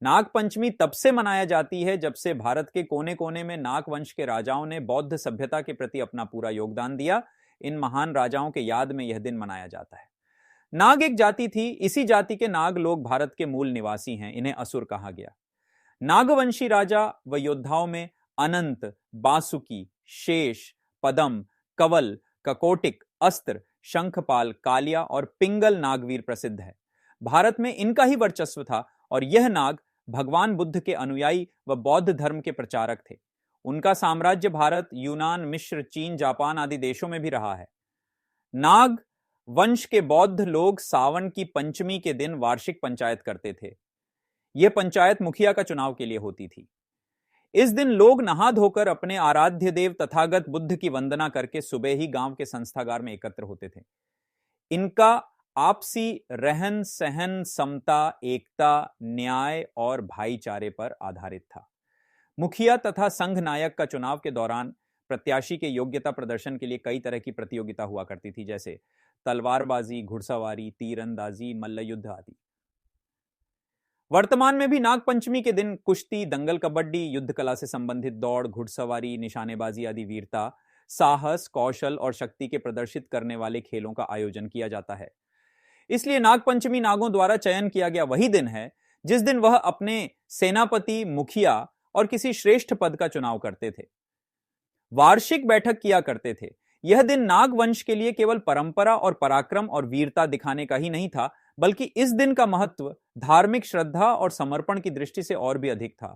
नाग पंचमी तब से मनाया जाती है जब से भारत के कोने कोने में नाग वंश के राजाओं ने बौद्ध सभ्यता के प्रति अपना पूरा योगदान दिया। इन महान राजाओं के याद में यह दिन मनाया जाता है। नाग एक जाति थी, इसी जाति के नाग लोग भारत के मूल निवासी हैं, इन्हें असुर कहा गया। नागवंशी राजा व योद्धाओं में अनंत, बासुकी, शेष, पदम, कवल, ककोटिक, अस्त्र, शंखपाल, कालिया और पिंगल नागवीर प्रसिद्ध है। भारत में इनका ही वर्चस्व था और यह नाग भगवान बुद्ध के अनुयायी व बौद्ध धर्म के प्रचारक थे। उनका साम्राज्य भारत, यूनान, मिस्र, चीन, जापान आदि देशों में भी रहा है। नाग वंश के बौद्ध लोग सावन की पंचमी के दिन वार्षिक पंचायत करते थे। यह पंचायत मुखिया का चुनाव के लिए होती थी। इस दिन लोग नहा धोकर अपने आराध्य देव तथागत बुद्ध की वंदना करके सुबह ही गांव के संस्थागार में एकत्र होते थे। इनका आपसी रहन सहन समता, एकता, न्याय और भाईचारे पर आधारित था। मुखिया तथा संघ नायक का चुनाव के दौरान प्रत्याशी के योग्यता प्रदर्शन के लिए कई तरह की प्रतियोगिता हुआ करती थी, जैसे तलवारबाजी, घुड़सवारी, तीरंदाजी, मल्लयुद्ध आदि। वर्तमान में भी नागपंचमी के दिन कुश्ती, दंगल कबड्डी, युद्ध कला से संबंधित दौड़, घुड़सवारी, निशानेबाजी आदि वीरता, साहस, कौशल और शक्ति के प्रदर्शित करने वाले खेलों का आयोजन किया जाता है। इसलिए नागपंचमी नागों द्वारा चयन किया गया वही दिन है जिस दिन वह अपने सेनापति, मुखिया और किसी श्रेष्ठ पद का चुनाव करते थे, वार्षिक बैठक किया करते थे। यह दिन नाग वंश के लिए केवल परंपरा और पराक्रम और वीरता दिखाने का ही नहीं था, बल्कि इस दिन का महत्व धार्मिक श्रद्धा और समर्पण की दृष्टि से और भी अधिक था,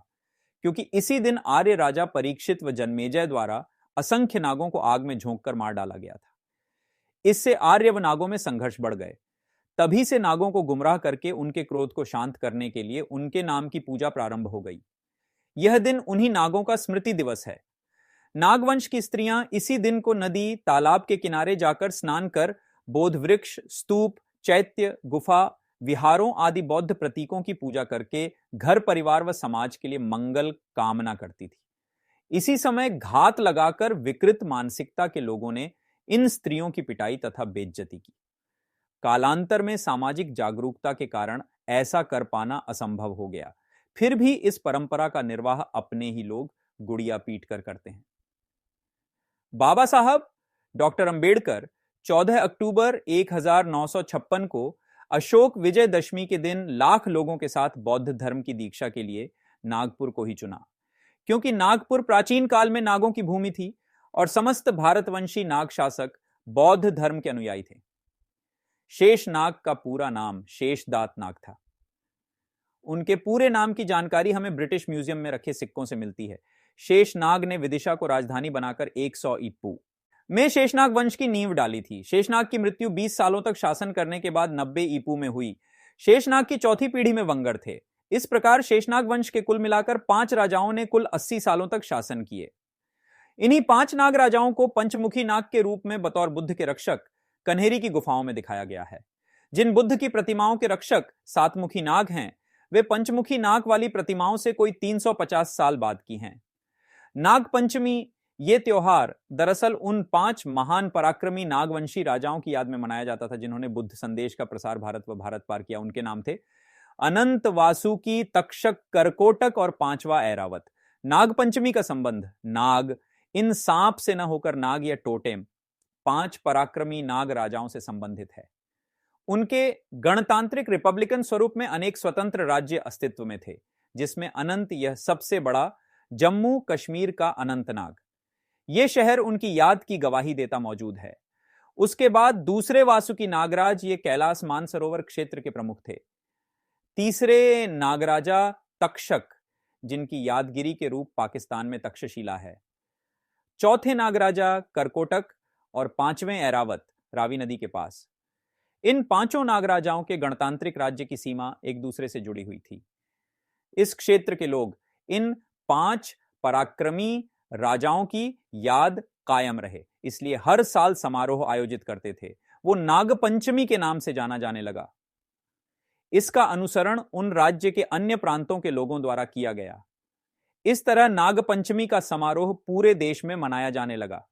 क्योंकि इसी दिन आर्य राजा परीक्षित व जन्मेजय द्वारा असंख्य नागों को आग में झोंककर मार डाला गया था। इससे आर्य व नागों में संघर्ष बढ़ गए। तभी से नागों को गुमराह करके उनके क्रोध को शांत करने के लिए उनके नाम की पूजा प्रारंभ हो गई। यह दिन उन्हीं नागों का स्मृति दिवस है। नागवंश की स्त्रियां इसी दिन को नदी, तालाब के किनारे जाकर स्नान कर बोध वृक्ष, स्तूप, चैत्य, गुफा, विहारों आदि बौद्ध प्रतीकों की पूजा करके घर परिवार व समाज के लिए मंगल कामना करती थी। इसी समय घात लगाकर विकृत मानसिकता के लोगों ने इन स्त्रियों की पिटाई तथा बेइज्जती की। कालांतर में सामाजिक जागरूकता के कारण ऐसा कर पाना असंभव हो गया। फिर भी इस परंपरा का निर्वाह अपने ही लोग गुड़िया पीट कर करते हैं। बाबा साहब डॉक्टर अंबेडकर 14 अक्टूबर 1956 को अशोक विजयदशमी के दिन लाख लोगों के साथ बौद्ध धर्म की दीक्षा के लिए नागपुर को ही चुना, क्योंकि नागपुर प्राचीन काल में नागों की भूमि थी और समस्त भारतवंशी नाग शासक बौद्ध धर्म के अनुयायी थे। शेषनाग का पूरा नाम शेषदात नाग था। उनके पूरे नाम की जानकारी हमें ब्रिटिश म्यूजियम में रखे सिक्कों से मिलती है। शेषनाग ने विदिशा को राजधानी बनाकर 100 ईपू में शेषनाग वंश की नींव डाली थी। शेषनाग की मृत्यु 20 सालों तक शासन करने के बाद 90 ईपू में हुई। शेषनाग की चौथी पीढ़ी में वंगड़ थे। इस प्रकार शेषनाग वंश के कुल मिलाकर 5 राजाओं ने कुल 80 सालों तक शासन किए। इन्हीं 5 नाग राजाओं को पंचमुखी नाग के रूप में बतौर बुद्ध के रक्षक कन्हेरी की गुफाओं में दिखाया गया है। जिन बुद्ध की प्रतिमाओं के रक्षक सातमुखी नाग हैं, वे पंचमुखी नाग वाली प्रतिमाओं से कोई 350 साल बाद की हैं। नाग पंचमी ये त्योहार दरअसल उन 5 महान पराक्रमी नागवंशी राजाओं की याद में मनाया जाता था जिन्होंने बुद्ध संदेश का प्रसार भारत व भारत पार किया। उनके नाम थे अनंत, वासुकी, तक्षक, करकोटक और 5वां ऐरावत। नाग पंचमी का संबंध नाग, इन सांप से न होकर नाग या टोटेम 5 पराक्रमी नाग राजाओं से संबंधित है। उनके गणतांत्रिक रिपब्लिकन स्वरूप में अनेक स्वतंत्र राज्य अस्तित्व में थे, जिसमें अनंत यह सबसे बड़ा जम्मू कश्मीर का अनंतनाग, यह शहर उनकी याद की गवाही देता मौजूद है। उसके बाद दूसरे वासुकी नागराज ये कैलाश मानसरोवर क्षेत्र के प्रमुख थे। तीसरे नागराजा तक्षक, जिनकी यादगिरी के रूप पाकिस्तान में तक्षशिला है। चौथे नागराजा करकोटक और 5वें ऐरावत रावी नदी के पास। इन 5 नागराजाओं के गणतांत्रिक राज्य की सीमा एक दूसरे से जुड़ी हुई थी। इस क्षेत्र के लोग इन 5 पराक्रमी राजाओं की याद कायम रहे, इसलिए हर साल समारोह आयोजित करते थे। वो नागपंचमी के नाम से जाना जाने लगा। इसका अनुसरण उन राज्य के अन्य प्रांतों के लोगों द्वारा किया गया। इस तरह नागपंचमी का समारोह पूरे देश में मनाया जाने लगा।